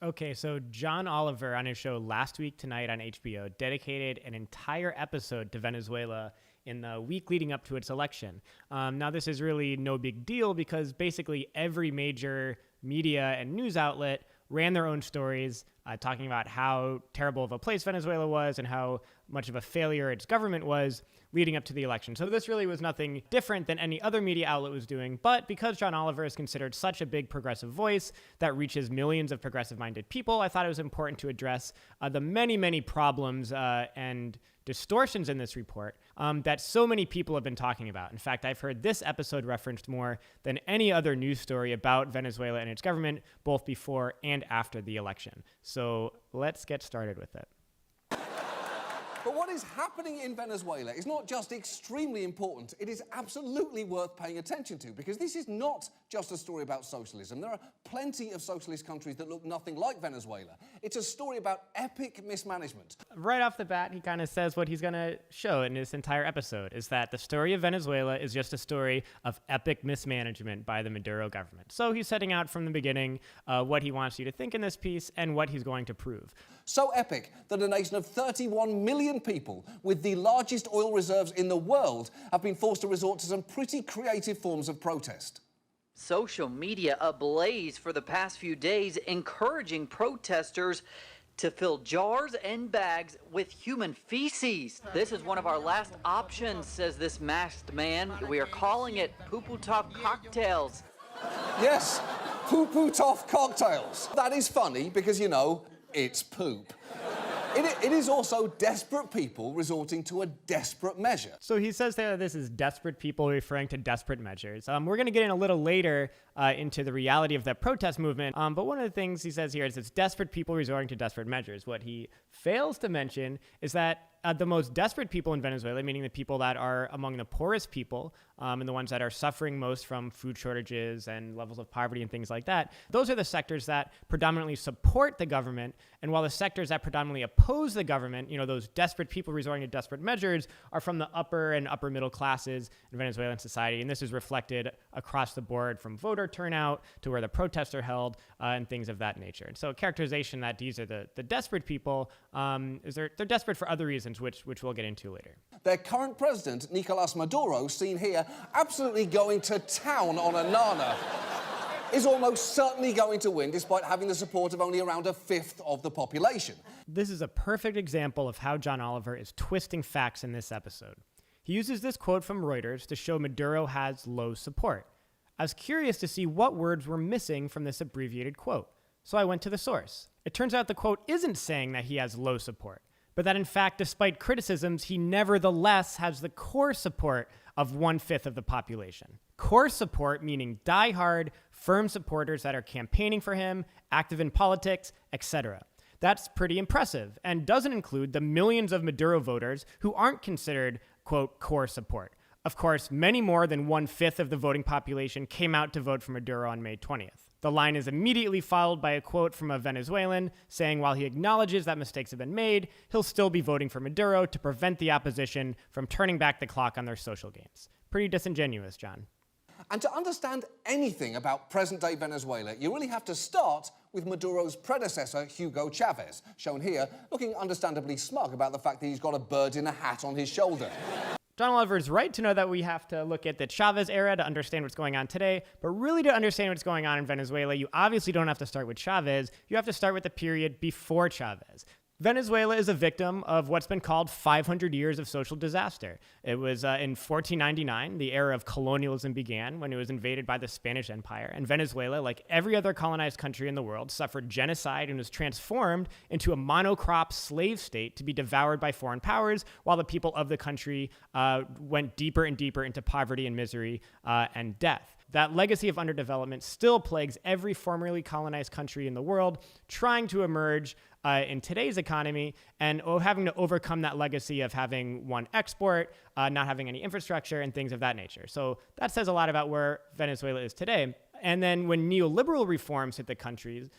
Okay, so John Oliver on his show Last Week Tonight on HBO dedicated an entire episode to Venezuela in the week leading up to its election. Now, this is really no big deal because basically every major media and news outlet ran their own stories talking about how terrible of a place Venezuela was and how much of a failure its government was leading up to the election. So this really was nothing different than any other media outlet was doing. But because John Oliver is considered such a big progressive voice that reaches millions of progressive-minded people, I thought it was important to address the many, many problems and distortions in this report that so many people have been talking about. In fact, I've heard this episode referenced more than any other news story about Venezuela and its government, both before and after the election. So let's get started with it. But what is happening in Venezuela is not just extremely important, it is absolutely worth paying attention to, because this is not just a story about socialism. There are plenty of socialist countries that look nothing like Venezuela. It's a story about epic mismanagement. Right off the bat, he kind of says what he's going to show in this entire episode, is that the story of Venezuela is just a story of epic mismanagement by the Maduro government. So he's setting out from the beginning what he wants you to think in this piece and what he's going to prove. So epic that a nation of 31 million people with the largest oil reserves in the world have been forced to resort to some pretty creative forms of protest. Social media ablaze for the past few days, encouraging protesters to fill jars and bags with human feces. This is one of our last options, says this masked man. We are calling it poo-poo-top cocktails. Yes, poo-poo-toff cocktails. That is funny because, you know, it's poop. It is also desperate people resorting to a desperate measure. So he says there that this is desperate people referring to desperate measures. We're going to get in a little later into the reality of that protest movement. But one of the things he says here is it's desperate people resorting to desperate measures. What he fails to mention is that the most desperate people in Venezuela, meaning the people that are among the poorest people and the ones that are suffering most from food shortages and levels of poverty and things like that, those are the sectors that predominantly support the government. And while the sectors that predominantly oppose the government, you know, those desperate people resorting to desperate measures, are from the upper and upper middle classes in Venezuelan society. And this is reflected across the board from voter turnout to where the protests are held and things of that nature. And so a characterization that these are the desperate people is they're desperate for other reasons, which we'll get into later. Their current president, Nicolas Maduro, seen here absolutely going to town on a nana, is almost certainly going to win despite having the support of only around a fifth of the population. This is a perfect example of how John Oliver is twisting facts in this episode. He uses this quote from Reuters to show Maduro has low support. I was curious to see what words were missing from this abbreviated quote, so I went to the source. It turns out the quote isn't saying that he has low support, but that in fact, despite criticisms, he nevertheless has the core support of 1/5 of the population. Core support meaning die-hard, firm supporters that are campaigning for him, active in politics, etc. That's pretty impressive and doesn't include the millions of Maduro voters who aren't considered, quote, core support. Of course, many more than 1/5 of the voting population came out to vote for Maduro on May 20th. The line is immediately followed by a quote from a Venezuelan saying while he acknowledges that mistakes have been made, he'll still be voting for Maduro to prevent the opposition from turning back the clock on their social gains. Pretty disingenuous, John. And to understand anything about present-day Venezuela, you really have to start with Maduro's predecessor, Hugo Chavez, shown here looking understandably smug about the fact that he's got a bird in a hat on his shoulder. John Oliver is right to know that we have to look at the Chavez era to understand what's going on today, but really to understand what's going on in Venezuela, you obviously don't have to start with Chavez, you have to start with the period before Chavez. Venezuela is a victim of what's been called 500 years of social disaster. It was in 1499, the era of colonialism began when it was invaded by the Spanish Empire. And Venezuela, like every other colonized country in the world, suffered genocide and was transformed into a monocrop slave state to be devoured by foreign powers, while the people of the country went deeper and deeper into poverty and misery and death. That legacy of underdevelopment still plagues every formerly colonized country in the world, trying to emerge in today's economy and having to overcome that legacy of having one export, not having any infrastructure, and things of that nature. So that says a lot about where Venezuela is today. And then when neoliberal reforms hit the countries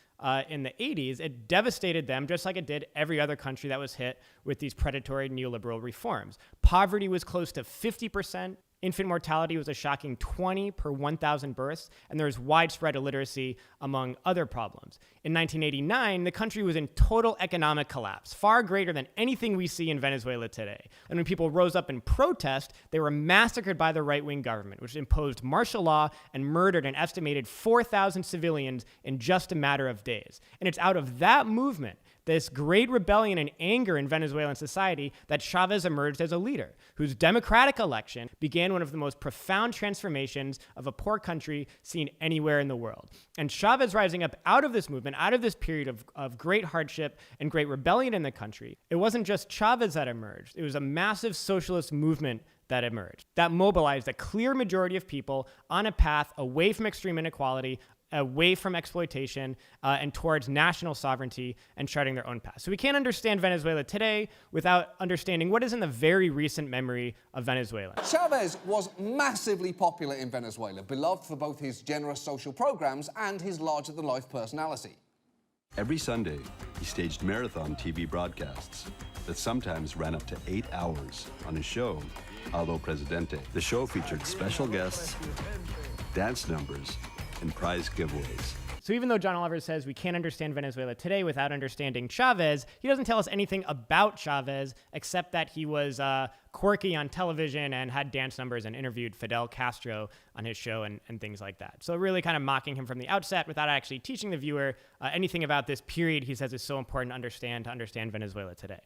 in the 80s, it devastated them just like it did every other country that was hit with these predatory neoliberal reforms. Poverty was close to 50%. infant mortality was a shocking 20 per 1,000 births, and there was widespread illiteracy, among other problems. In 1989, the country was in total economic collapse, far greater than anything we see in Venezuela today. And when people rose up in protest, they were massacred by the right-wing government, which imposed martial law and murdered an estimated 4,000 civilians in just a matter of days. And it's out of that movement, this great rebellion and anger in Venezuelan society, that Chavez emerged as a leader, whose democratic election began one of the most profound transformations of a poor country seen anywhere in the world. And Chavez rising up out of this movement, out of this period of great hardship and great rebellion in the country, it wasn't just Chavez that emerged. It was a massive socialist movement that emerged, that mobilized a clear majority of people on a path away from extreme inequality, away from exploitation, and towards national sovereignty and charting their own path. So we can't understand Venezuela today without understanding what is in the very recent memory of Venezuela. Chavez was massively popular in Venezuela, beloved for both his generous social programs and his larger-than-life personality. Every Sunday, he staged marathon TV broadcasts that sometimes ran up to 8 hours on his show, Allo Presidente. The show featured special guests, dance numbers, and prize giveaways. So even though John Oliver says we can't understand Venezuela today without understanding Chavez, he doesn't tell us anything about Chavez except that he was quirky on television and had dance numbers and interviewed Fidel Castro on his show and things like that. So really kind of mocking him from the outset without actually teaching the viewer anything about this period he says is so important to understand Venezuela today.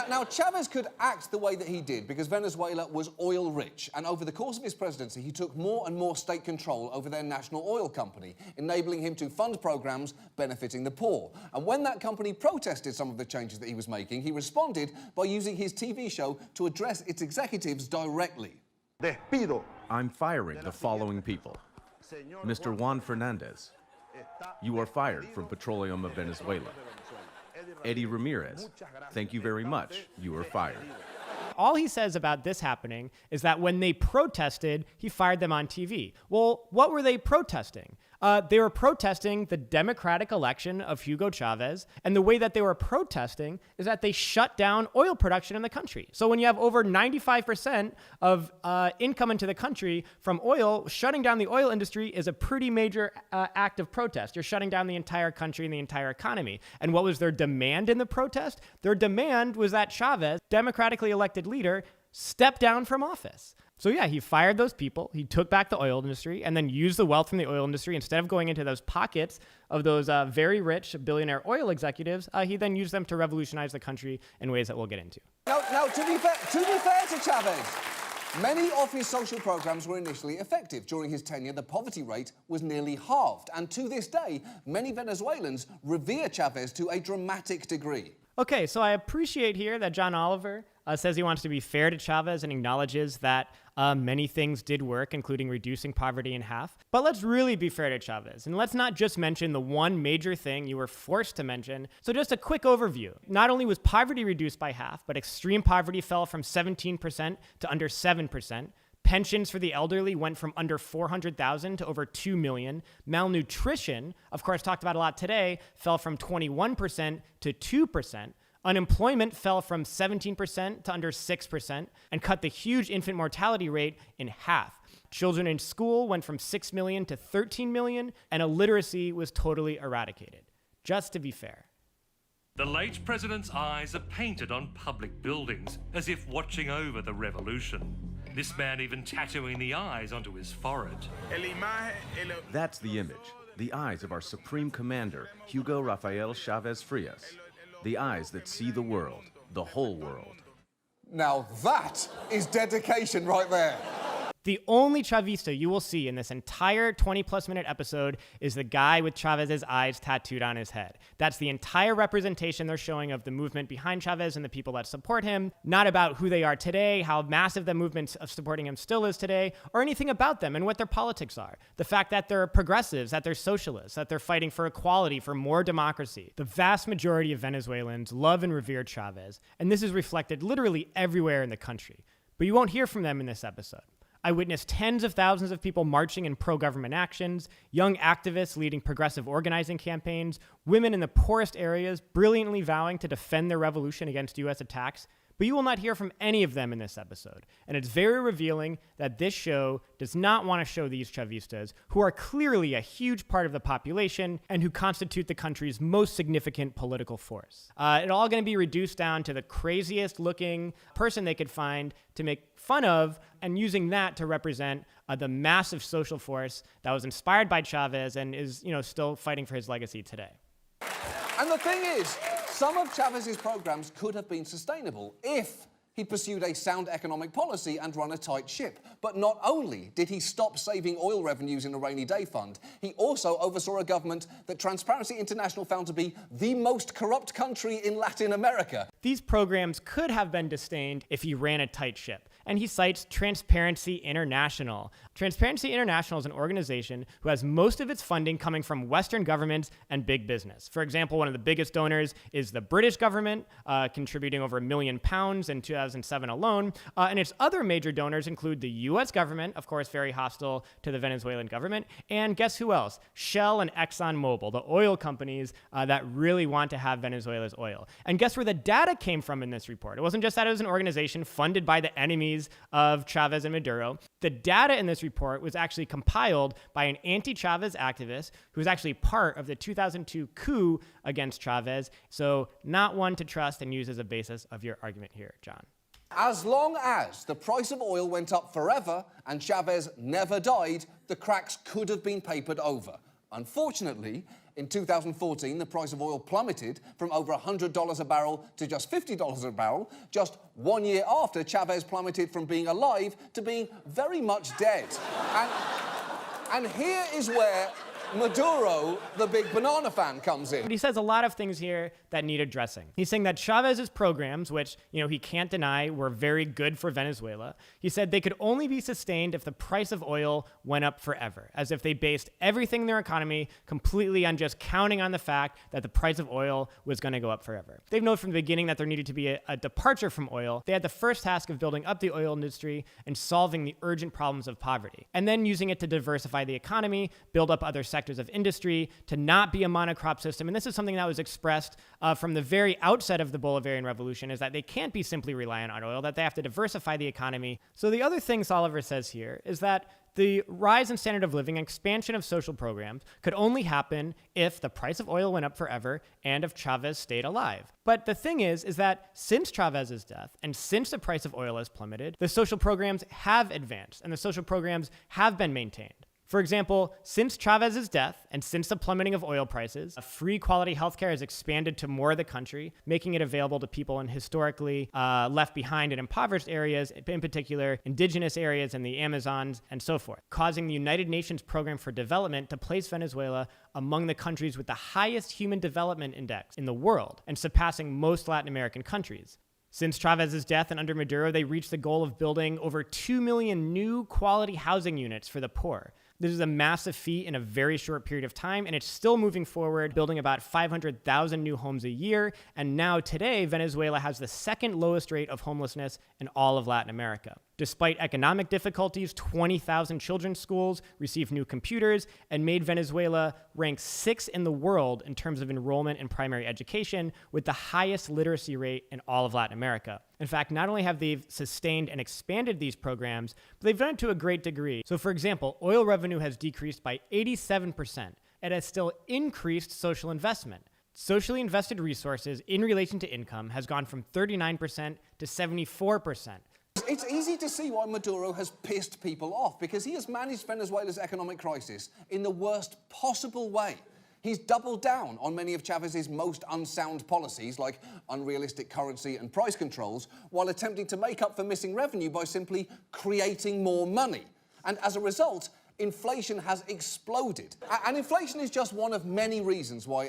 Now, Chavez could act the way that he did because Venezuela was oil rich, and over the course of his presidency, he took more and more state control over their national oil company, enabling him to fund programs benefiting the poor. And when that company protested some of the changes that he was making, he responded by using his TV show to address its executives directly. I'm firing the following people. Mr. Juan Fernandez, you are fired from Petroleum of Venezuela. Eddie Ramirez, thank you very much. You are fired. All he says about this happening is that when they protested, he fired them on TV. Well, what were they protesting? They were protesting the democratic election of Hugo Chavez, and the way that they were protesting is that they shut down oil production in the country. So when you have over 95% of income into the country from oil, shutting down the oil industry is a pretty major act of protest. You're shutting down the entire country and the entire economy. And what was their demand in the protest? Their demand was that Chavez, democratically elected leader, step down from office. So yeah, he fired those people, he took back the oil industry, and then used the wealth from the oil industry. Instead of going into those pockets of those very rich billionaire oil executives, he then used them to revolutionize the country in ways that we'll get into. Now, to be fair to Chavez, many of his social programs were initially effective. During his tenure, the poverty rate was nearly halved. And to this day, many Venezuelans revere Chavez to a dramatic degree. Okay, so I appreciate here that John Oliver says he wants to be fair to Chavez and acknowledges that many things did work, including reducing poverty in half. But let's really be fair to Chavez, and let's not just mention the one major thing you were forced to mention. So just a quick overview. Not only was poverty reduced by half, but extreme poverty fell from 17% to under 7%. Pensions for the elderly went from under 400,000 to over 2 million. Malnutrition, of course, talked about a lot today, fell from 21% to 2%. Unemployment fell from 17% to under 6% and cut the huge infant mortality rate in half. Children in school went from 6 million to 13 million, and illiteracy was totally eradicated. Just to be fair. The late president's eyes are painted on public buildings, as if watching over the revolution. This man even tattooing the eyes onto his forehead. That's the image, the eyes of our supreme commander, Hugo Rafael Chavez Frias. The eyes that see the world, the whole world. Now that is dedication right there. The only Chavista you will see in this entire 20-plus minute episode is the guy with Chavez's eyes tattooed on his head. That's the entire representation they're showing of the movement behind Chavez and the people that support him, not about who they are today, how massive the movement of supporting him still is today, or anything about them and what their politics are. The fact that they're progressives, that they're socialists, that they're fighting for equality, for more democracy. The vast majority of Venezuelans love and revere Chavez, and this is reflected literally everywhere in the country. But you won't hear from them in this episode. I witnessed tens of thousands of people marching in pro-government actions, young activists leading progressive organizing campaigns, women in the poorest areas brilliantly vowing to defend their revolution against U.S. attacks, But you will not hear from any of them in this episode, and it's very revealing that this show does not want to show these Chavistas, who are clearly a huge part of the population and who constitute the country's most significant political force. It's all going to be reduced down to the craziest looking person they could find to make fun of, and using that to represent the massive social force that was inspired by Chavez and is, still fighting for his legacy today. And the thing is, some of Chavez's programs could have been sustainable if he pursued a sound economic policy and run a tight ship. But not only did he stop saving oil revenues in a rainy day fund, he also oversaw a government that Transparency International found to be the most corrupt country in Latin America. These programs could have been disdained if he ran a tight ship. And he cites Transparency International. Transparency International is an organization who has most of its funding coming from Western governments and big business. For example, one of the biggest donors is the British government, contributing over £1 million in 2007 alone. And its other major donors include the US government, of course, very hostile to the Venezuelan government. And guess who else? Shell and ExxonMobil, the oil companies that really want to have Venezuela's oil. And guess where the data came from in this report? It wasn't just that it was an organization funded by the enemies of Chavez and Maduro. The data in this report was actually compiled by an anti-Chavez activist who was actually part of the 2002 coup against Chavez. So not one to trust and use as a basis of your argument here, John. As long as the price of oil went up forever and Chavez never died, the cracks could have been papered over. Unfortunately, in 2014, the price of oil plummeted from over $100 a barrel to just $50 a barrel, just 1 year after Chavez plummeted from being alive to being very much dead. And here is where Maduro, the big banana fan, comes in. But he says a lot of things here that need addressing. He's saying that Chavez's programs, which, he can't deny were very good for Venezuela, he said they could only be sustained if the price of oil went up forever, as if they based everything in their economy completely on just counting on the fact that the price of oil was going to go up forever. They've known from the beginning that there needed to be a departure from oil. They had the first task of building up the oil industry and solving the urgent problems of poverty, and then using it to diversify the economy, build up other sectors of industry, to not be a monocrop system. And this is something that was expressed from the very outset of the Bolivarian Revolution, is that they can't be simply reliant on oil, that they have to diversify the economy. So the other thing Oliver says here is that the rise in standard of living, expansion of social programs, could only happen if the price of oil went up forever and if Chavez stayed alive. But the thing is that since Chavez's death and since the price of oil has plummeted, the social programs have advanced and the social programs have been maintained. For example, since Chavez's death and since the plummeting of oil prices, free quality healthcare has expanded to more of the country, making it available to people in historically left behind and impoverished areas, in particular indigenous areas in the Amazons and so forth, causing the United Nations Program for Development to place Venezuela among the countries with the highest human development index in the world and surpassing most Latin American countries. Since Chavez's death and under Maduro, they reached the goal of building over 2 million new quality housing units for the poor. This is a massive feat in a very short period of time, and it's still moving forward, building about 500,000 new homes a year. And now today, Venezuela has the second lowest rate of homelessness in all of Latin America. Despite economic difficulties, 20,000 children's schools received new computers and made Venezuela rank 6th in the world in terms of enrollment in primary education, with the highest literacy rate in all of Latin America. In fact, not only have they sustained and expanded these programs, but they've done it to a great degree. So for example, oil revenue has decreased by 87%. It has still increased social investment. Socially invested resources in relation to income has gone from 39% to 74%. It's easy to see why Maduro has pissed people off, because he has managed Venezuela's economic crisis in the worst possible way. He's doubled down on many of Chavez's most unsound policies, like unrealistic currency and price controls, while attempting to make up for missing revenue by simply creating more money. And as a result, inflation has exploded. And inflation is just one of many reasons why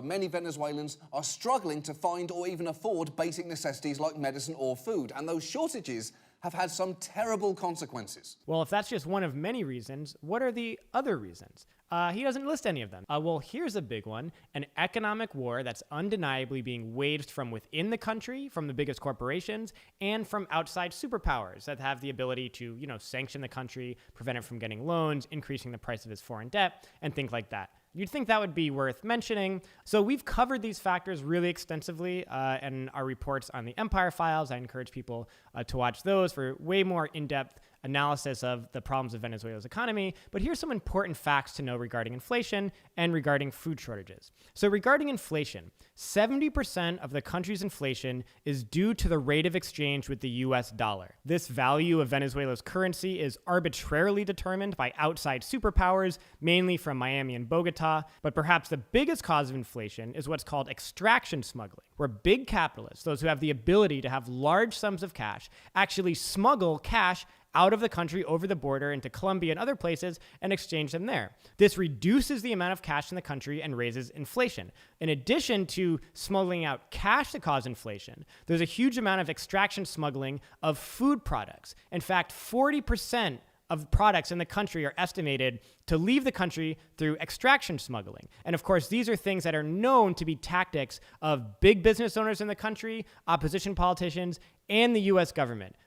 many Venezuelans are struggling to find or even afford basic necessities like medicine or food. And those shortages have had some terrible consequences. Well, if that's just one of many reasons, what are the other reasons? He doesn't list any of them. Well, here's a big one: an economic war that's undeniably being waged from within the country, from the biggest corporations, and from outside superpowers that have the ability to, sanction the country, prevent it from getting loans, increasing the price of its foreign debt, and things like that. You'd think that would be worth mentioning. So we've covered these factors really extensively in our reports on the Empire Files. I encourage people to watch those for way more in-depth analysis of the problems of Venezuela's economy. But here's some important facts to know regarding inflation and regarding food shortages. So regarding inflation, 70% of the country's inflation is due to the rate of exchange with the US dollar. This value of Venezuela's currency is arbitrarily determined by outside superpowers, mainly from Miami and Bogota. But perhaps the biggest cause of inflation is what's called extraction smuggling, where big capitalists, those who have the ability to have large sums of cash, actually smuggle cash out of the country over the border into Colombia and other places and exchange them there. This reduces the amount of cash in the country and raises inflation. In addition to smuggling out cash to cause inflation, there's a huge amount of extraction smuggling of food products. In fact, 40% of products in the country are estimated to leave the country through extraction smuggling. And of course, these are things that are known to be tactics of big business owners in the country, opposition politicians, and the US government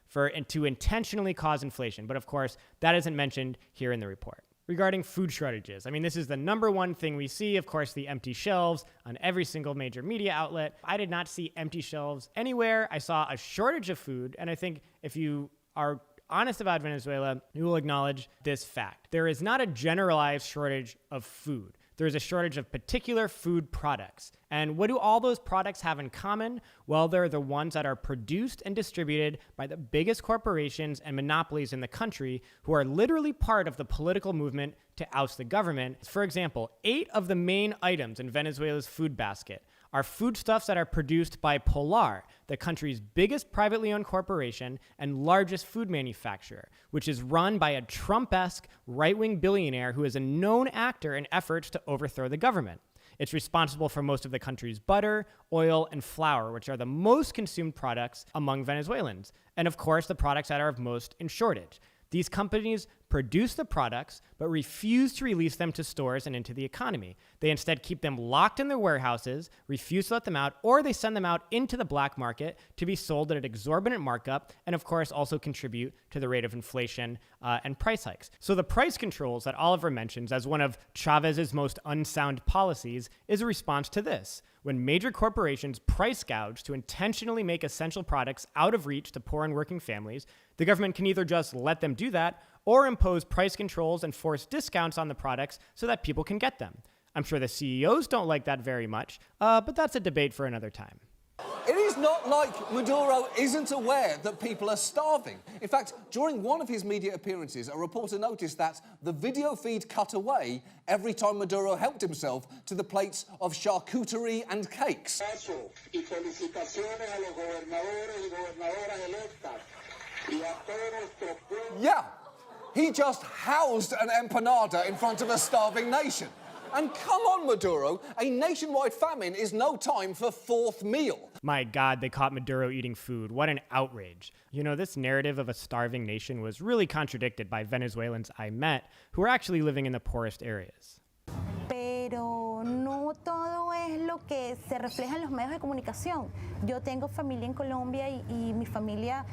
to intentionally cause inflation. But of course, that isn't mentioned here in the report. Regarding food shortages, I mean, this is the number one thing we see, of course, the empty shelves on every single major media outlet. I did not see empty shelves anywhere. I saw a shortage of food, and I think if you are honest about Venezuela, you will acknowledge this fact. There is not a generalized shortage of food. There's a shortage of particular food products. And what do all those products have in common? Well, they're the ones that are produced and distributed by the biggest corporations and monopolies in the country who are literally part of the political movement to oust the government. For example, 8 of the main items in Venezuela's food basket are foodstuffs that are produced by Polar, the country's biggest privately owned corporation and largest food manufacturer, which is run by a Trump-esque right-wing billionaire who is a known actor in efforts to overthrow the government. It's responsible for most of the country's butter, oil, and flour, which are the most consumed products among Venezuelans, and of course, the products that are of most in shortage. These companies produce the products, but refuse to release them to stores and into the economy. They instead keep them locked in their warehouses, refuse to let them out, or they send them out into the black market to be sold at an exorbitant markup, and of course also contribute to the rate of inflation and price hikes. So the price controls that Oliver mentions as one of Chavez's most unsound policies is a response to this. When major corporations price gouge to intentionally make essential products out of reach to poor and working families, the government can either just let them do that or impose price controls and force discounts on the products so that people can get them. I'm sure the CEOs don't like that very much, but that's a debate for another time. It is not like Maduro isn't aware that people are starving. In fact, during one of his media appearances, a reporter noticed that the video feed cut away every time Maduro helped himself to the plates of charcuterie and cakes. Yeah, he just housed an empanada in front of a starving nation. And come on, Maduro, a nationwide famine is no time for fourth meal. My God, they caught Maduro eating food. What an outrage. You know, this narrative of a starving nation was really contradicted by Venezuelans I met who were actually living in the poorest areas. Pero no todo es lo que se refleja en los medios de comunicación. Yo tengo familia en Colombia y mi familia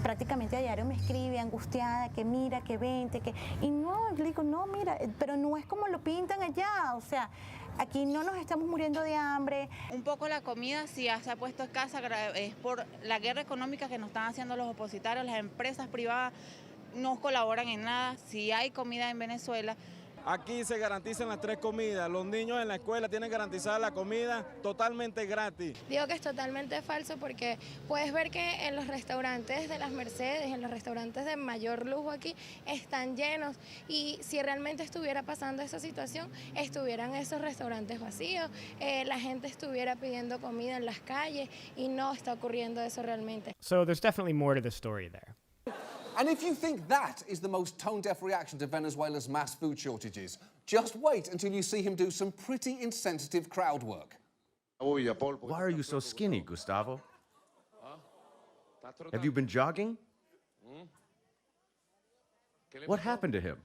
prácticamente a diario me escribe angustiada, que mira, que vente, que... Y no, le digo, no, mira, pero no es como lo pintan allá, o sea, aquí no nos estamos muriendo de hambre. Un poco la comida sí se ha puesto escasa, es por la guerra económica que nos están haciendo los opositarios, las empresas privadas no colaboran en nada. Si hay comida en Venezuela, aquí se garantizan las 3 comidas. Los niños en la escuela tienen garantizada la comida totalmente gratis. Digo que es totalmente falso porque puedes ver que en los restaurantes de las Mercedes, en los restaurantes de mayor lujo aquí, están llenos. Y si realmente estuviera pasando esa situación, estuvieran esos restaurantes vacíos, la gente estuviera pidiendo comida en las calles y no está ocurriendo eso realmente. So there's definitely more to the story there. And if you think that is the most tone-deaf reaction to Venezuela's mass food shortages, just wait until you see him do some pretty insensitive crowd work. Why are you so skinny, Gustavo? Have you been jogging? What happened to him?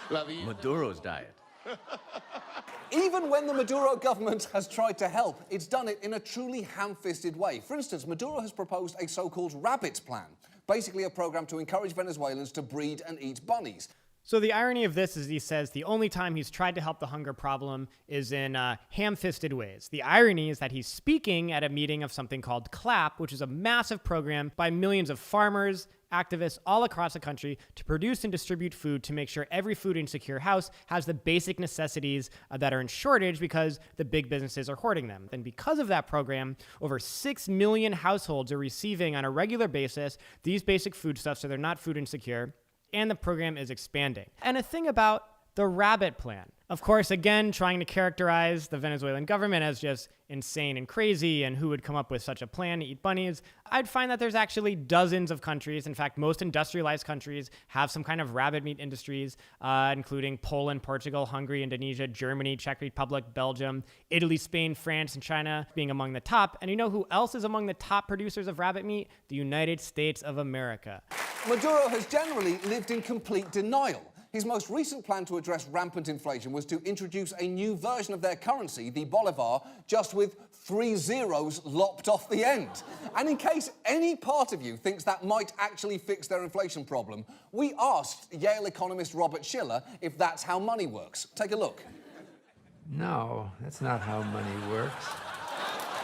Maduro's diet. Even when the Maduro government has tried to help, it's done it in a truly ham-fisted way. For instance, Maduro has proposed a so-called rabbit plan, basically a program to encourage Venezuelans to breed and eat bunnies. So the irony of this is he says the only time he's tried to help the hunger problem is in ham-fisted ways. The irony is that he's speaking at a meeting of something called CLAP, which is a massive program by millions of farmers, activists all across the country to produce and distribute food to make sure every food insecure house has the basic necessities that are in shortage because the big businesses are hoarding them. And because of that program, over 6 million households are receiving on a regular basis these basic foodstuffs so they're not food insecure. And the program is expanding. And a thing about the rabbit plan. Of course, again, trying to characterize the Venezuelan government as just insane and crazy and who would come up with such a plan to eat bunnies. I'd find that there's actually dozens of countries. In fact, most industrialized countries have some kind of rabbit meat industries, including Poland, Portugal, Hungary, Indonesia, Germany, Czech Republic, Belgium, Italy, Spain, France, and China being among the top. And you know who else is among the top producers of rabbit meat? The United States of America. Maduro has generally lived in complete denial. His most recent plan to address rampant inflation was to introduce a new version of their currency, the bolivar, just with 3 zeros lopped off the end. And in case any part of you thinks that might actually fix their inflation problem, we asked Yale economist Robert Shiller if that's how money works. Take a look. No, that's not how money works.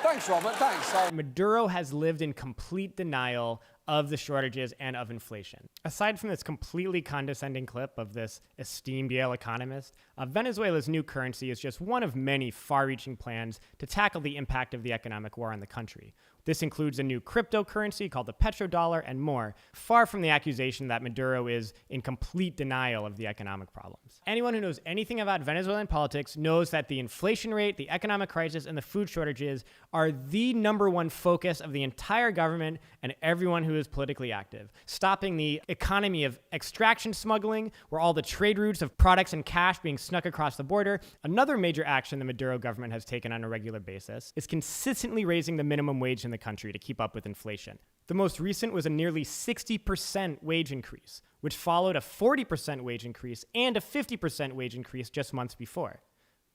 Thanks, Robert, thanks. Maduro has lived in complete denial of the shortages and of inflation. Aside from this completely condescending clip of this esteemed Yale economist, Venezuela's new currency is just one of many far-reaching plans to tackle the impact of the economic war on the country. This includes a new cryptocurrency called the petrodollar and more, far from the accusation that Maduro is in complete denial of the economic problems. Anyone who knows anything about Venezuelan politics knows that the inflation rate, the economic crisis, and the food shortages are the #1 focus of the entire government and everyone who is politically active. Stopping the economy of extraction smuggling, where all the trade routes of products and cash being snuck across the border, another major action the Maduro government has taken on a regular basis, is consistently raising the minimum wage in the country to keep up with inflation. The most recent was a nearly 60% wage increase, which followed a 40% wage increase and a 50% wage increase just months before.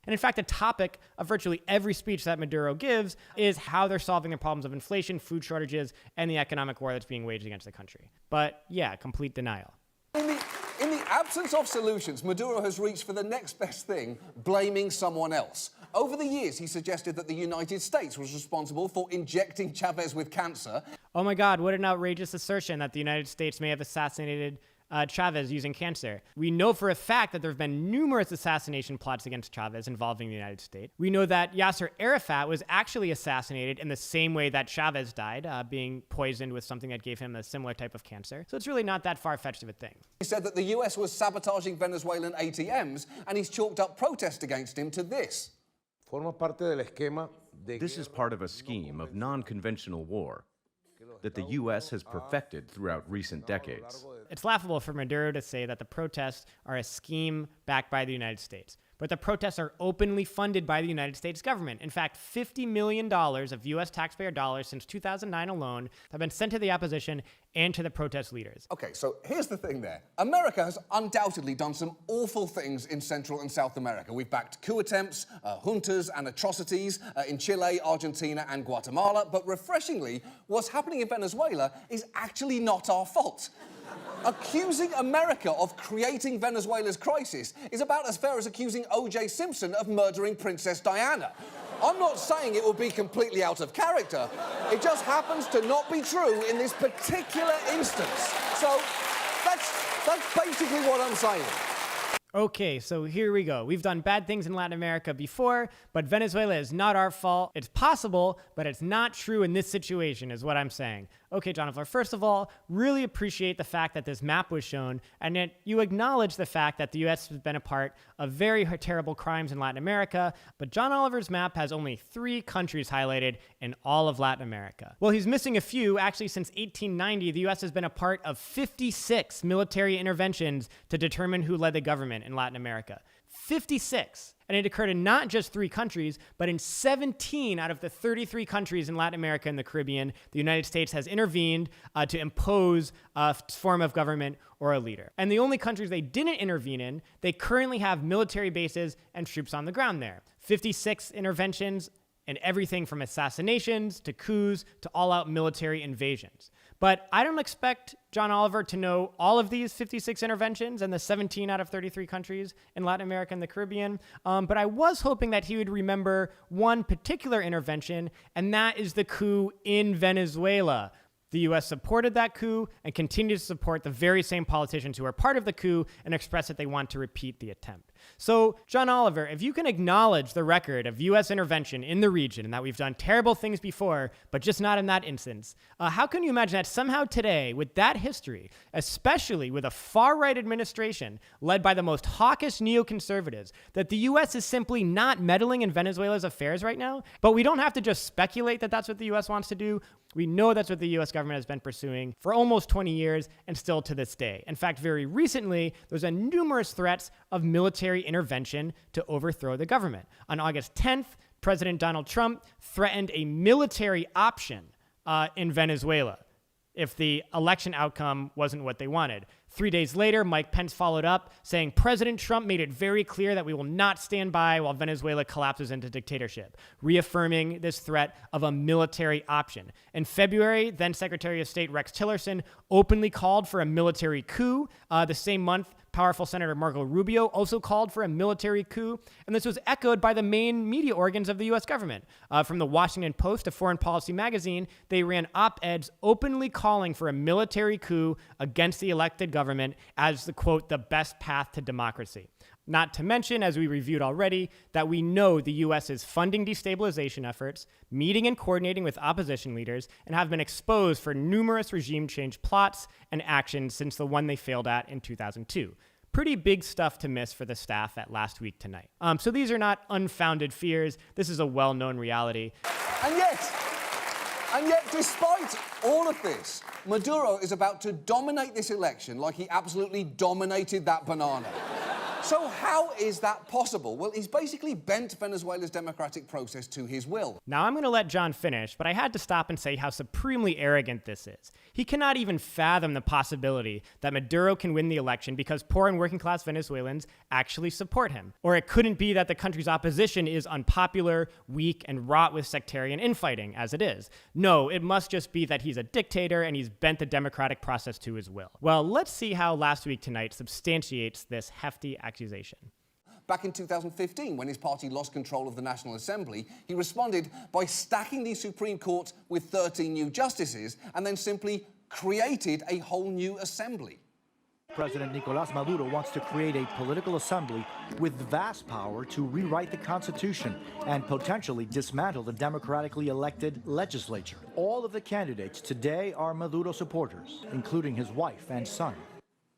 And in fact, the topic of virtually every speech that Maduro gives is how they're solving the problems of inflation, food shortages, and the economic war that's being waged against the country. But yeah, complete denial. In the absence of solutions, Maduro has reached for the next best thing, blaming someone else. Over the years, he suggested that the United States was responsible for injecting Chavez with cancer. Oh my God, what an outrageous assertion that the United States may have assassinated Chavez using cancer. We know for a fact that there have been numerous assassination plots against Chavez involving the United States. We know that Yasser Arafat was actually assassinated in the same way that Chavez died, being poisoned with something that gave him a similar type of cancer. So it's really not that far-fetched of a thing. He said that the US was sabotaging Venezuelan ATMs, and he's chalked up protest against him to this. This is part of a scheme of non-conventional war that the U.S. has perfected throughout recent decades. It's laughable for Maduro to say that the protests are a scheme backed by the United States. But the protests are openly funded by the United States government. In fact, $50 million of U.S. taxpayer dollars since 2009 alone have been sent to the opposition and to the protest leaders. Okay, so here's the thing there. America has undoubtedly done some awful things in Central and South America. We've backed coup attempts, juntas and atrocities in Chile, Argentina and Guatemala. But refreshingly, what's happening in Venezuela is actually not our fault. Accusing America of creating Venezuela's crisis is about as fair as accusing O.J. Simpson of murdering Princess Diana. I'm not saying it would be completely out of character. It just happens to not be true in this particular instance. So that's basically what I'm saying. Okay, so here we go. We've done bad things in Latin America before, but Venezuela is not our fault. It's possible, but it's not true in this situation, is what I'm saying. Okay, Jonathan, first of all, really appreciate the fact that this map was shown, and that you acknowledge the fact that the U.S. has been a part of very terrible crimes in Latin America, but John Oliver's map has only 3 countries highlighted in all of Latin America. Well, he's missing a few. Actually, since 1890, the U.S. has been a part of 56 military interventions to determine who led the government in Latin America. 56. And it occurred in not just 3 countries, but in 17 out of the 33 countries in Latin America and the Caribbean, the United States has intervened to impose a form of government or a leader. And the only countries they didn't intervene in, they currently have military bases and troops on the ground there. 56 interventions and everything from assassinations to coups to all-out military invasions. But I don't expect John Oliver to know all of these 56 interventions and the 17 out of 33 countries in Latin America and the Caribbean. But I was hoping that he would remember one particular intervention, and that is the coup in Venezuela. The U.S. supported that coup and continues to support the very same politicians who are part of the coup and express that they want to repeat the attempt. So, John Oliver, if you can acknowledge the record of U.S. intervention in the region and that we've done terrible things before, but just not in that instance, how can you imagine that somehow today, with that history, especially with a far-right administration led by the most hawkish neoconservatives, that the U.S. is simply not meddling in Venezuela's affairs right now? But we don't have to just speculate that that's what the U.S. wants to do. We know that's what the U.S. government has been pursuing for almost 20 years and still to this day. In fact, very recently, there's been numerous threats of military intervention to overthrow the government. On August 10th, President Donald Trump threatened a military option in Venezuela if the election outcome wasn't what they wanted. 3 days later, Mike Pence followed up saying President Trump made it very clear that we will not stand by while Venezuela collapses into dictatorship, reaffirming this threat of a military option. In February, then Secretary of State Rex Tillerson openly called for a military coup. The same month, powerful Senator Marco Rubio also called for a military coup, and this was echoed by the main media organs of the U.S. government. From the Washington Post to Foreign Policy magazine, they ran op-eds openly calling for a military coup against the elected government as the, quote, the best path to democracy. Not to mention, as we reviewed already, that we know the U.S. is funding destabilization efforts, meeting and coordinating with opposition leaders, and have been exposed for numerous regime change plots and actions since the one they failed at in 2002. Pretty big stuff to miss for the staff at Last Week Tonight. So these are not unfounded fears. This is a well-known reality. And yet, despite all of this, Maduro is about to dominate this election like he absolutely dominated that banana. So how is that possible? Well, he's basically bent Venezuela's democratic process to his will. Now, I'm going to let John finish, but I had to stop and say how supremely arrogant this is. He cannot even fathom the possibility that Maduro can win the election because poor and working class Venezuelans actually support him. Or it couldn't be that the country's opposition is unpopular, weak, and wrought with sectarian infighting, as it is. No, it must just be that he's a dictator and he's bent the democratic process to his will. Well, let's see how Last Week Tonight substantiates this hefty accusation. Back in 2015, when his party lost control of the National Assembly, he responded by stacking the Supreme Court with 13 new justices and then simply created a whole new assembly. President Nicolás Maduro wants to create a political assembly with vast power to rewrite the Constitution and potentially dismantle the democratically elected legislature. All of the candidates today are Maduro supporters, including his wife and son.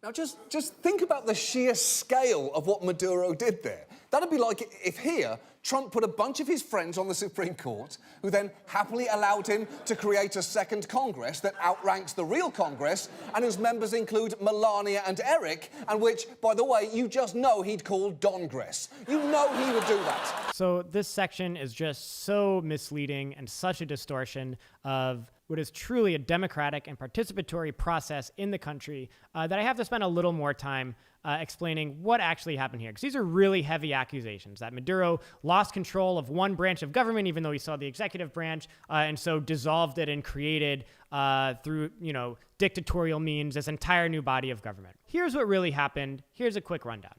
Now, just think about the sheer scale of what Maduro did there. That'd be like if here, Trump put a bunch of his friends on the Supreme Court, who then happily allowed him to create a second Congress that outranks the real Congress, and whose members include Melania and Eric, and which, by the way, you just know he'd call Dongress. You know he would do that. So this section is just so misleading and such a distortion of what is truly a democratic and participatory process in the country that I have to spend a little more time explaining what actually happened here. Because these are really heavy accusations that Maduro lost control of one branch of government, even though he saw the executive branch, and so dissolved it and created through, dictatorial means this entire new body of government. Here's what really happened. Here's a quick rundown.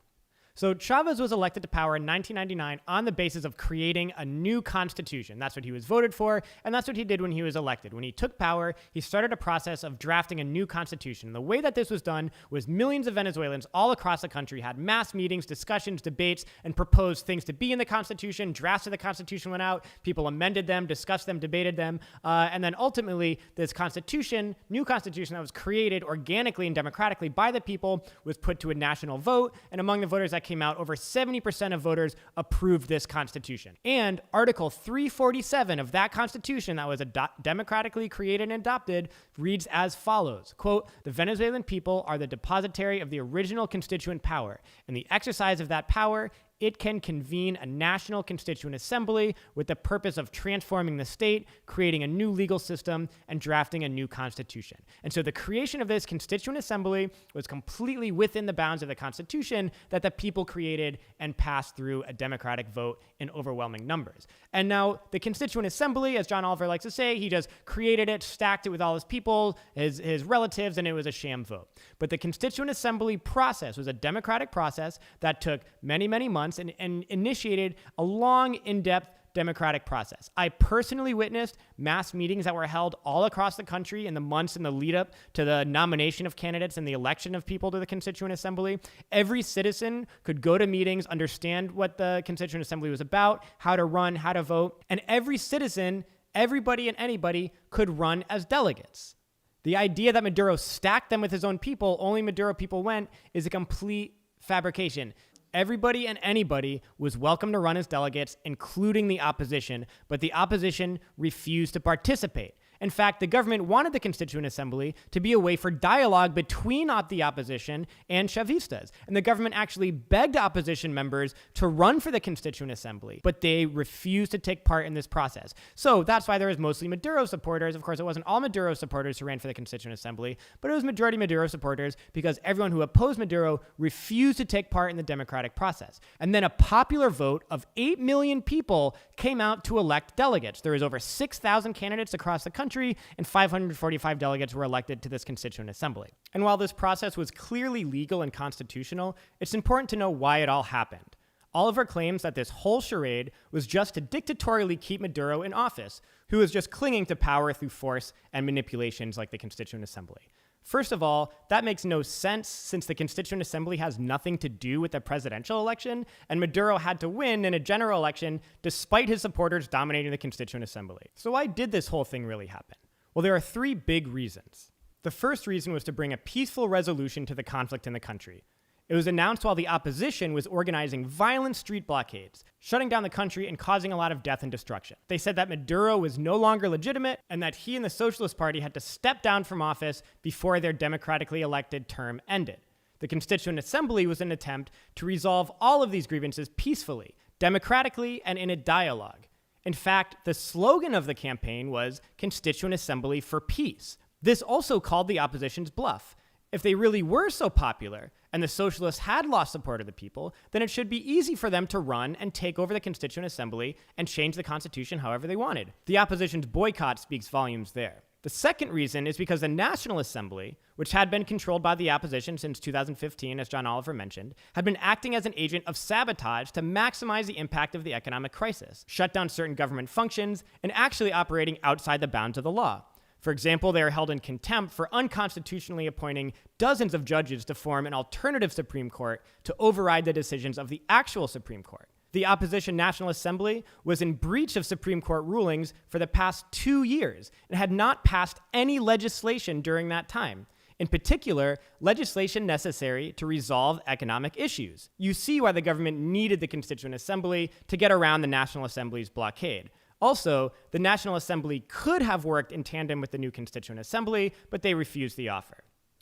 So Chavez was elected to power in 1999 on the basis of creating a new constitution. That's what he was voted for, and that's what he did when he was elected. When he took power, he started a process of drafting a new constitution. The way that this was done was millions of Venezuelans all across the country had mass meetings, discussions, debates, and proposed things to be in the constitution. Drafts of the constitution went out, people amended them, discussed them, debated them, and then ultimately this constitution, new constitution that was created organically and democratically by the people, was put to a national vote, and among the voters that came out, over 70% of voters approved this constitution. And Article 347 of that constitution that was democratically created and adopted reads as follows, quote, "The Venezuelan people are the depositary of the original constituent power. In the exercise of that power, it can convene a national constituent assembly with the purpose of transforming the state, creating a new legal system, and drafting a new constitution. And so the creation of this constituent assembly was completely within the bounds of the Constitution that the people created and passed through a democratic vote in overwhelming numbers. And now the constituent assembly, as John Oliver likes to say, he just created it, stacked it with all his people, his relatives, and it was a sham vote. But the constituent assembly process was a democratic process that took many, many months and initiated a long, in-depth democratic process. I personally witnessed mass meetings that were held all across the country in the months in the lead up to the nomination of candidates and the election of people to the Constituent Assembly. Every citizen could go to meetings, understand what the Constituent Assembly was about, how to run, how to vote, and every citizen, everybody and anybody could run as delegates. The idea that Maduro stacked them with his own people, only Maduro people went, is a complete fabrication. Everybody and anybody was welcome to run as delegates, including the opposition, but the opposition refused to participate. In fact, the government wanted the Constituent Assembly to be a way for dialogue between the opposition and Chavistas. And the government actually begged opposition members to run for the Constituent Assembly, but they refused to take part in this process. So that's why there was mostly Maduro supporters. Of course, it wasn't all Maduro supporters who ran for the Constituent Assembly, but it was majority Maduro supporters because everyone who opposed Maduro refused to take part in the democratic process. And then a popular vote of 8 million people came out to elect delegates. There was over 6,000 candidates across the country, and 545 delegates were elected to this Constituent Assembly. And while this process was clearly legal and constitutional, it's important to know why it all happened. Oliver claims that this whole charade was just to dictatorially keep Maduro in office, who was just clinging to power through force and manipulations like the Constituent Assembly. First of all, that makes no sense since the Constituent Assembly has nothing to do with the presidential election, and Maduro had to win in a general election despite his supporters dominating the Constituent Assembly. So why did this whole thing really happen? Well, there are 3 big reasons. The first reason was to bring a peaceful resolution to the conflict in the country. It was announced while the opposition was organizing violent street blockades, shutting down the country and causing a lot of death and destruction. They said that Maduro was no longer legitimate and that he and the Socialist Party had to step down from office before their democratically elected term ended. The Constituent Assembly was an attempt to resolve all of these grievances peacefully, democratically, and in a dialogue. In fact, the slogan of the campaign was Constituent Assembly for Peace. This also called the opposition's bluff. If they really were so popular, and the socialists had lost support of the people, then it should be easy for them to run and take over the Constituent Assembly and change the Constitution however they wanted. The opposition's boycott speaks volumes there. The second reason is because the National Assembly, which had been controlled by the opposition since 2015, as John Oliver mentioned, had been acting as an agent of sabotage to maximize the impact of the economic crisis, shut down certain government functions, and actually operating outside the bounds of the law. For example, they are held in contempt for unconstitutionally appointing dozens of judges to form an alternative Supreme Court to override the decisions of the actual Supreme Court. The opposition National Assembly was in breach of Supreme Court rulings for the past 2 years and had not passed any legislation during that time. In particular, legislation necessary to resolve economic issues. You see why the government needed the Constituent Assembly to get around the National Assembly's blockade. Also, the National Assembly could have worked in tandem with the new Constituent Assembly, but they refused the offer.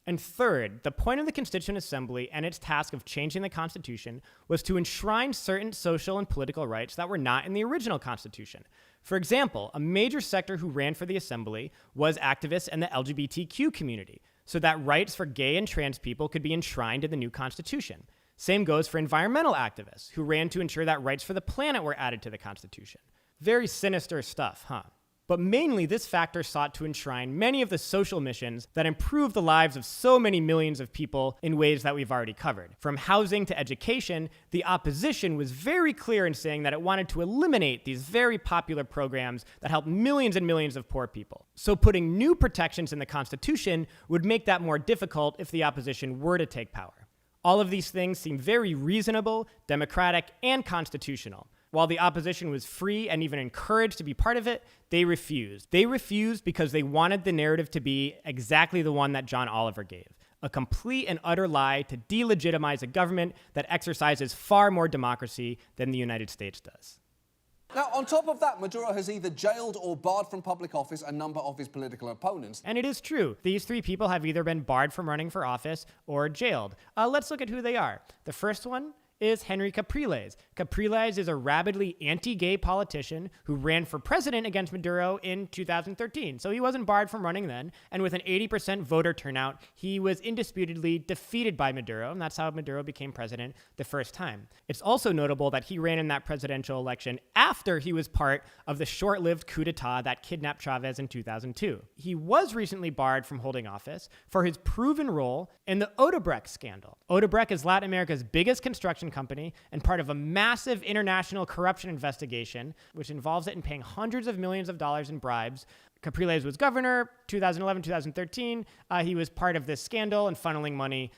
And third, the point of the Constituent Assembly and its task of changing the Constitution was to enshrine certain social and political rights that were not in the original Constitution. For example, a major sector who ran for the Assembly was activists in the LGBTQ community, so that rights for gay and trans people could be enshrined in the new Constitution. Same goes for environmental activists, who ran to ensure that rights for the planet were added to the Constitution. Very sinister stuff, huh? But mainly, this factor sought to enshrine many of the social missions that improve the lives of so many millions of people in ways that we've already covered. From housing to education, the opposition was very clear in saying that it wanted to eliminate these very popular programs that help millions and millions of poor people. So putting new protections in the Constitution would make that more difficult if the opposition were to take power. All of these things seem very reasonable, democratic, and constitutional. While the opposition was free and even encouraged to be part of it, they refused. They refused because they wanted the narrative to be exactly the one that John Oliver gave. A complete and utter lie to delegitimize a government that exercises far more democracy than the United States does. Now, on top of that, Maduro has either jailed or barred from public office a number of his political opponents. And it is true. These 3 people have either been barred from running for office or jailed. Let's look at who they are. The first one is Henry Capriles. Capriles is a rabidly anti-gay politician who ran for president against Maduro in 2013. So he wasn't barred from running then, and with an 80% voter turnout, he was indisputably defeated by Maduro, and that's how Maduro became president the first time. It's also notable that he ran in that presidential election after he was part of the short-lived coup d'etat that kidnapped Chavez in 2002. He was recently barred from holding office for his proven role in the Odebrecht scandal. Odebrecht is Latin America's biggest construction company and part of a massive international corruption investigation, which involves it in paying hundreds of millions of dollars in bribes. Capriles was governor 2011, 2013. He was part of this scandal and funneling money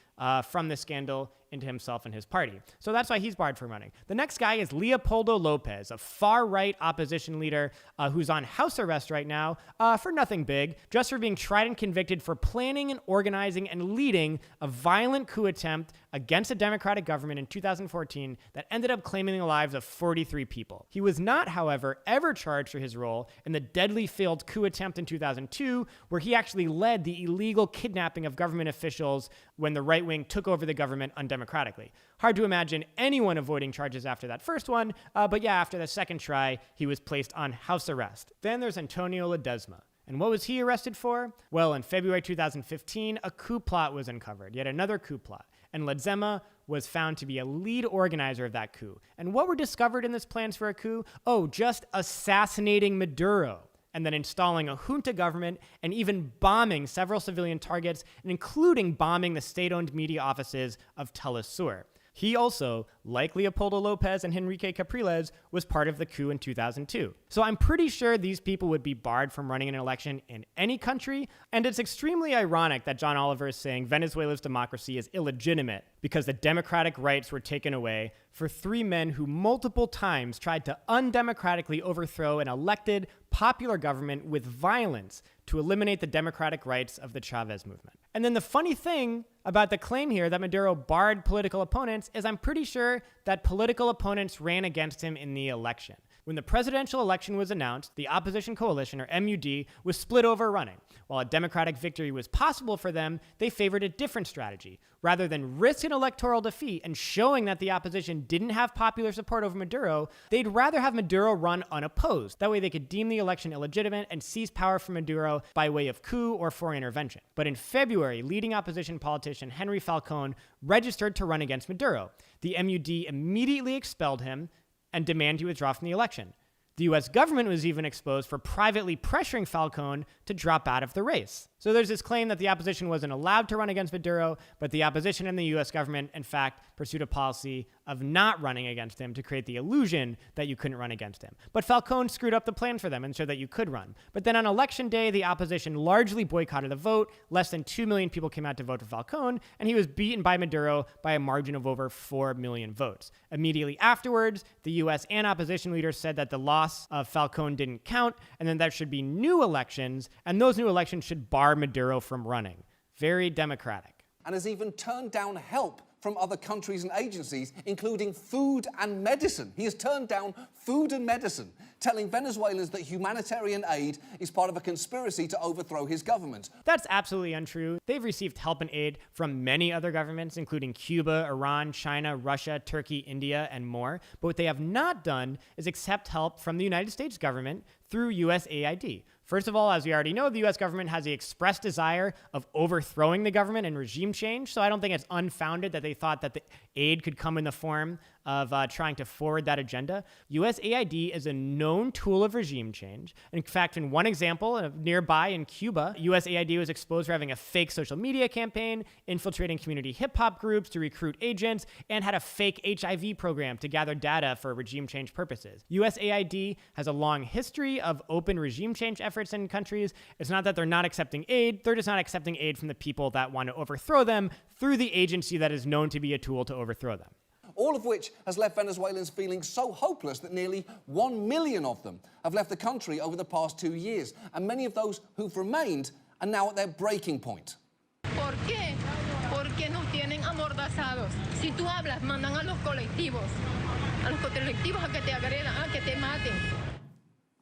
from this scandal into himself and his party. So that's why he's barred from running. The next guy is Leopoldo Lopez, a far-right opposition leader who's on house arrest right now for nothing big, just for being tried and convicted for planning and organizing and leading a violent coup attempt against a democratic government in 2014 that ended up claiming the lives of 43 people. He was not, however, ever charged for his role in the deadly failed coup attempt in 2002, where he actually led the illegal kidnapping of government officials when the right wing took over the government undemocratically. Hard to imagine anyone avoiding charges after that first one, but yeah, after the second try, he was placed on house arrest. Then there's Antonio Ledesma. And what was he arrested for? Well, in February 2015, a coup plot was uncovered, yet another coup plot. And Ledesma was found to be a lead organizer of that coup. And what were discovered in this plans for a coup? Oh, just assassinating Maduro, and then installing a junta government and even bombing several civilian targets, and including bombing the state-owned media offices of Telesur. He also, like Leopoldo Lopez and Henrique Capriles, was part of the coup in 2002. So I'm pretty sure these people would be barred from running an election in any country, and it's extremely ironic that John Oliver is saying Venezuela's democracy is illegitimate because the democratic rights were taken away for three men who multiple times tried to undemocratically overthrow an elected, popular government with violence to eliminate the democratic rights of the Chavez movement. And then the funny thing about the claim here that Maduro barred political opponents is I'm pretty sure that political opponents ran against him in the election. When the presidential election was announced, the opposition coalition, or MUD, was split over running. While a democratic victory was possible for them, they favored a different strategy. Rather than risk an electoral defeat and showing that the opposition didn't have popular support over Maduro, they'd rather have Maduro run unopposed. That way they could deem the election illegitimate and seize power from Maduro by way of coup or foreign intervention. But in February, leading opposition politician Henry Falcón registered to run against Maduro. The MUD immediately expelled him and demanded he withdraw from the election. The US government was even exposed for privately pressuring Falcón to drop out of the race. So there's this claim that the opposition wasn't allowed to run against Maduro, but the opposition and the US government, in fact, pursued a policy of not running against him to create the illusion that you couldn't run against him. But Falcón screwed up the plan for them and showed that you could run. But then on election day, the opposition largely boycotted the vote. Less than 2 million people came out to vote for Falcón, and he was beaten by Maduro by a margin of over 4 million votes. Immediately afterwards, the US and opposition leaders said that the loss of Falcón didn't count, and then there should be new elections, and those new elections should bar Maduro from running. Very democratic. And has even turned down help from other countries and agencies, including food and medicine. He has turned down food and medicine, telling Venezuelans that humanitarian aid is part of a conspiracy to overthrow his government. That's absolutely untrue. They've received help and aid from many other governments, including Cuba, Iran, China, Russia, Turkey, India, and more. But what they have not done is accept help from the United States government through USAID. First of all, as we already know, the US government has the express desire of overthrowing the government and regime change, so I don't think it's unfounded that they thought that the aid could come in the form of trying to forward that agenda. USAID is a known tool of regime change. In fact, in one example, nearby in Cuba, USAID was exposed for having a fake social media campaign, infiltrating community hip-hop groups to recruit agents, and had a fake HIV program to gather data for regime change purposes. USAID has a long history of open regime change efforts in countries. It's not that they're not accepting aid, they're just not accepting aid from the people that want to overthrow them through the agency that is known to be a tool to overthrow them. All of which has left Venezuelans feeling so hopeless that nearly 1 million of them have left the country over the past 2 years. And many of those who've remained are now at their breaking point. ¿Por qué? Porque nos tienen amordazados. Si tú hablas, mandan a los colectivos a que te agredan, a que te maten.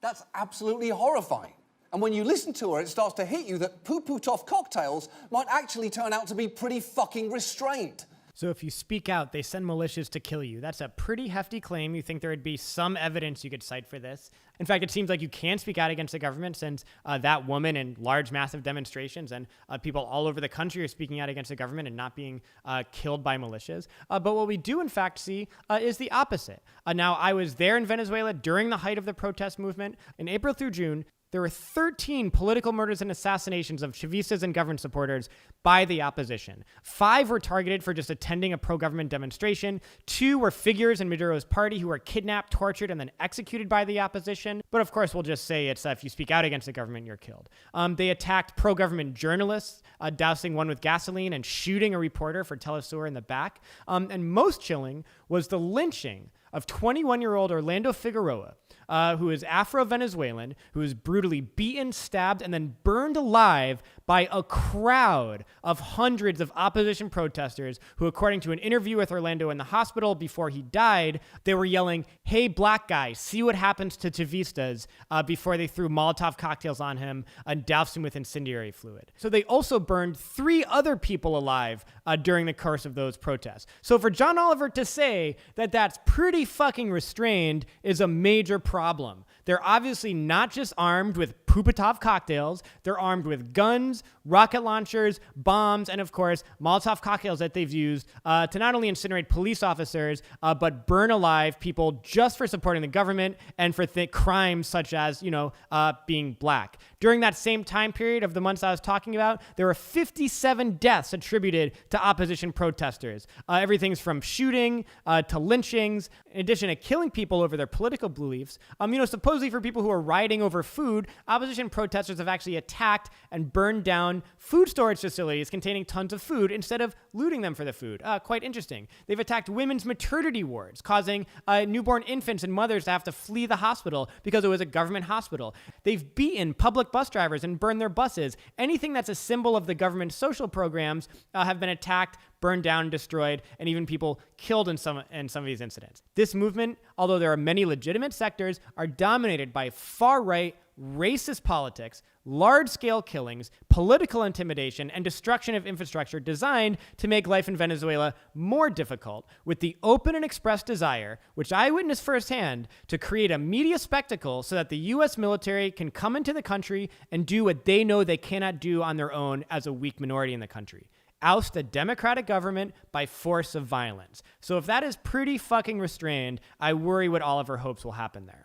That's absolutely horrifying. And when you listen to her, it starts to hit you that poo-poo-toff cocktails might actually turn out to be pretty fucking restrained. So if you speak out, they send militias to kill you. That's a pretty hefty claim. You think there would be some evidence you could cite for this. In fact, it seems like you can speak out against the government since that woman in large, massive demonstrations and people all over the country are speaking out against the government and not being killed by militias. But what we do, in fact, see is the opposite. Now, I was there in Venezuela during the height of the protest movement. In April through June, there were 13 political murders and assassinations of Chavistas and government supporters by the opposition. 5 were targeted for just attending a pro-government demonstration. 2 were figures in Maduro's party who were kidnapped, tortured, and then executed by the opposition. But of course, we'll just say it's if you speak out against the government, you're killed. They attacked pro-government journalists, dousing one with gasoline and shooting a reporter for Telesur in the back. And most chilling was the lynching of 21-year-old Orlando Figueroa, who is Afro-Venezuelan, who was brutally beaten, stabbed, and then burned alive by a crowd of hundreds of opposition protesters who, according to an interview with Orlando in the hospital before he died, they were yelling, "Hey, black guy, see what happens to Chavistas," before they threw Molotov cocktails on him and doused him with incendiary fluid. So they also burned 3 other people alive during the course of those protests. So for John Oliver to say that that's pretty fucking restrained is a major problem. They're obviously not just armed with Pupatov cocktails, they're armed with guns, rocket launchers, bombs, and of course, Molotov cocktails that they've used to not only incinerate police officers, but burn alive people just for supporting the government and for crimes such as, being black. During that same time period of the months I was talking about, there were 57 deaths attributed to opposition protesters. Everything's from shooting to lynchings, in addition to killing people over their political beliefs. Supposedly for people who are rioting over food, opposition protesters have actually attacked and burned down food storage facilities containing tons of food instead of looting them for the food. Quite interesting. They've attacked women's maternity wards, causing newborn infants and mothers to have to flee the hospital because it was a government hospital. They've beaten public bus drivers and burned their buses. Anything that's a symbol of the government's social programs have been attacked, burned down, destroyed, and even people killed in some of these incidents. This movement, although there are many legitimate sectors, are dominated by far-right, racist politics, large-scale killings, political intimidation, and destruction of infrastructure designed to make life in Venezuela more difficult, with the open and expressed desire, which I witnessed firsthand, to create a media spectacle so that the U.S. military can come into the country and do what they know they cannot do on their own as a weak minority in the country. Oust a democratic government by force of violence. So if that is pretty fucking restrained, I worry what Oliver hopes will happen there.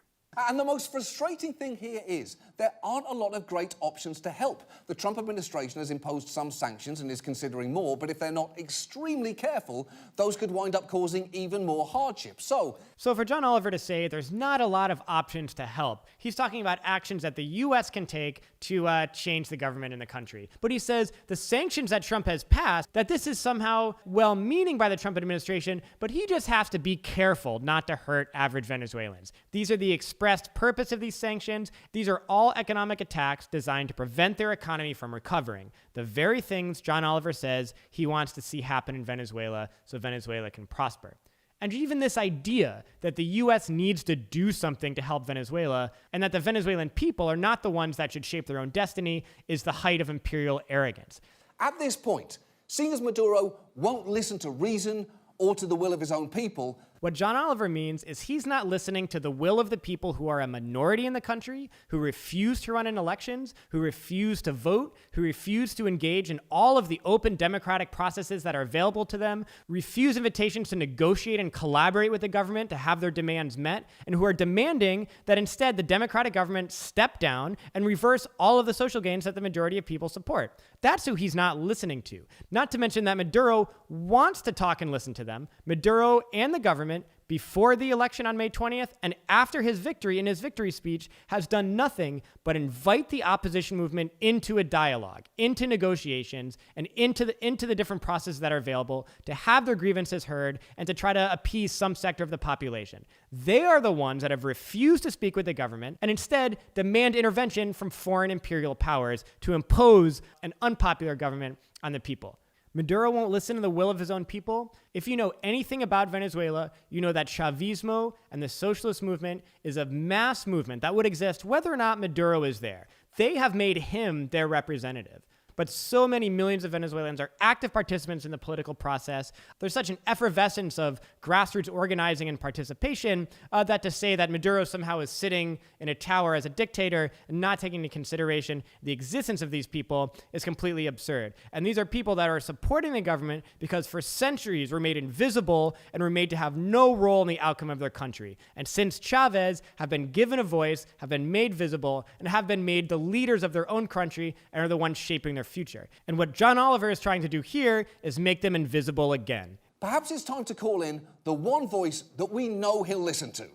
And the most frustrating thing here is there aren't a lot of great options to help. The Trump administration has imposed some sanctions and is considering more, but if they're not extremely careful, those could wind up causing even more hardship. So for John Oliver to say there's not a lot of options to help, he's talking about actions that the U.S. can take to change the government in the country. But he says the sanctions that Trump has passed, that this is somehow well-meaning by the Trump administration, but he just has to be careful not to hurt average Venezuelans. These are the expressed purpose of these sanctions. These are all economic attacks designed to prevent their economy from recovering. The very things John Oliver says he wants to see happen in Venezuela so Venezuela can prosper. And even this idea that the U.S. needs to do something to help Venezuela and that the Venezuelan people are not the ones that should shape their own destiny is the height of imperial arrogance. At this point, seeing as Maduro won't listen to reason or to the will of his own people, what John Oliver means is he's not listening to the will of the people who are a minority in the country, who refuse to run in elections, who refuse to vote, who refuse to engage in all of the open democratic processes that are available to them, refuse invitations to negotiate and collaborate with the government to have their demands met, and who are demanding that instead the democratic government step down and reverse all of the social gains that the majority of people support. That's who he's not listening to. Not to mention that Maduro wants to talk and listen to them. Maduro and the government, before the election on May 20th and after his victory in his victory speech, has done nothing but invite the opposition movement into a dialogue, into negotiations, and into the different processes that are available to have their grievances heard and to try to appease some sector of the population. They are the ones that have refused to speak with the government and instead demand intervention from foreign imperial powers to impose an unpopular government on the people. Maduro won't listen to the will of his own people. If you know anything about Venezuela, you know that Chavismo and the socialist movement is a mass movement that would exist whether or not Maduro is there. They have made him their representative. but so many millions of Venezuelans are active participants in the political process. There's such an effervescence of grassroots organizing and participation that to say that Maduro somehow is sitting in a tower as a dictator and not taking into consideration the existence of these people is completely absurd. And these are people that are supporting the government because for centuries were made invisible and were made to have no role in the outcome of their country. And since Chavez have been given a voice, have been made visible, and have been made the leaders of their own country and are the ones shaping their future. And what John Oliver is trying to do here is make them invisible again. Perhaps it's time to call in the one voice that we know he'll listen to.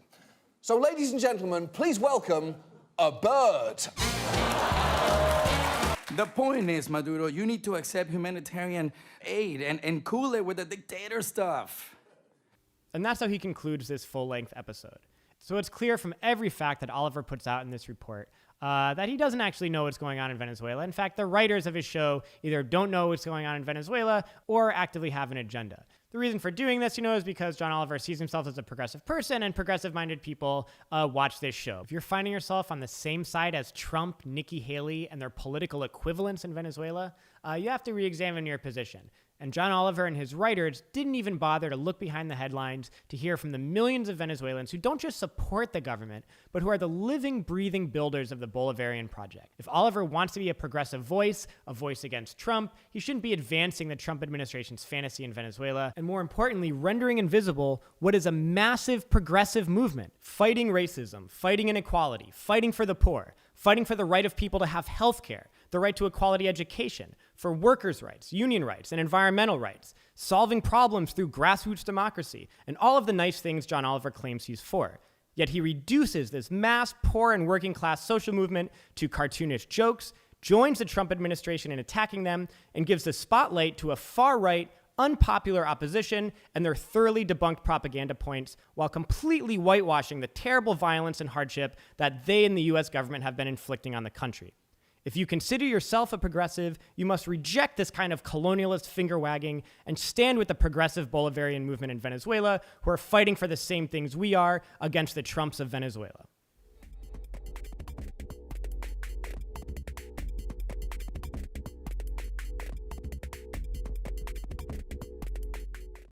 So, ladies and gentlemen, please welcome a bird. The point is, Maduro, you need to accept humanitarian aid and cool it with the dictator stuff. And that's how he concludes this full-length episode. So it's clear from every fact that Oliver puts out in this report that he doesn't actually know what's going on in Venezuela. In fact, the writers of his show either don't know what's going on in Venezuela or actively have an agenda. The reason for doing this, is because John Oliver sees himself as a progressive person and progressive-minded people watch this show. If you're finding yourself on the same side as Trump, Nikki Haley, and their political equivalents in Venezuela, you have to re-examine your position. And John Oliver and his writers didn't even bother to look behind the headlines to hear from the millions of Venezuelans who don't just support the government, but who are the living, breathing builders of the Bolivarian project. If Oliver wants to be a progressive voice, a voice against Trump, he shouldn't be advancing the Trump administration's fantasy in Venezuela, and more importantly, rendering invisible what is a massive progressive movement, fighting racism, fighting inequality, fighting for the poor, fighting for the right of people to have health care, the right to a quality education, for workers' rights, union rights, and environmental rights, solving problems through grassroots democracy, and all of the nice things John Oliver claims he's for. Yet he reduces this mass poor and working class social movement to cartoonish jokes, joins the Trump administration in attacking them, and gives the spotlight to a far-right, unpopular opposition and their thoroughly debunked propaganda points while completely whitewashing the terrible violence and hardship that they and the US government have been inflicting on the country. If you consider yourself a progressive, you must reject this kind of colonialist finger-wagging and stand with the progressive Bolivarian movement in Venezuela, who are fighting for the same things we are against the Trumps of Venezuela.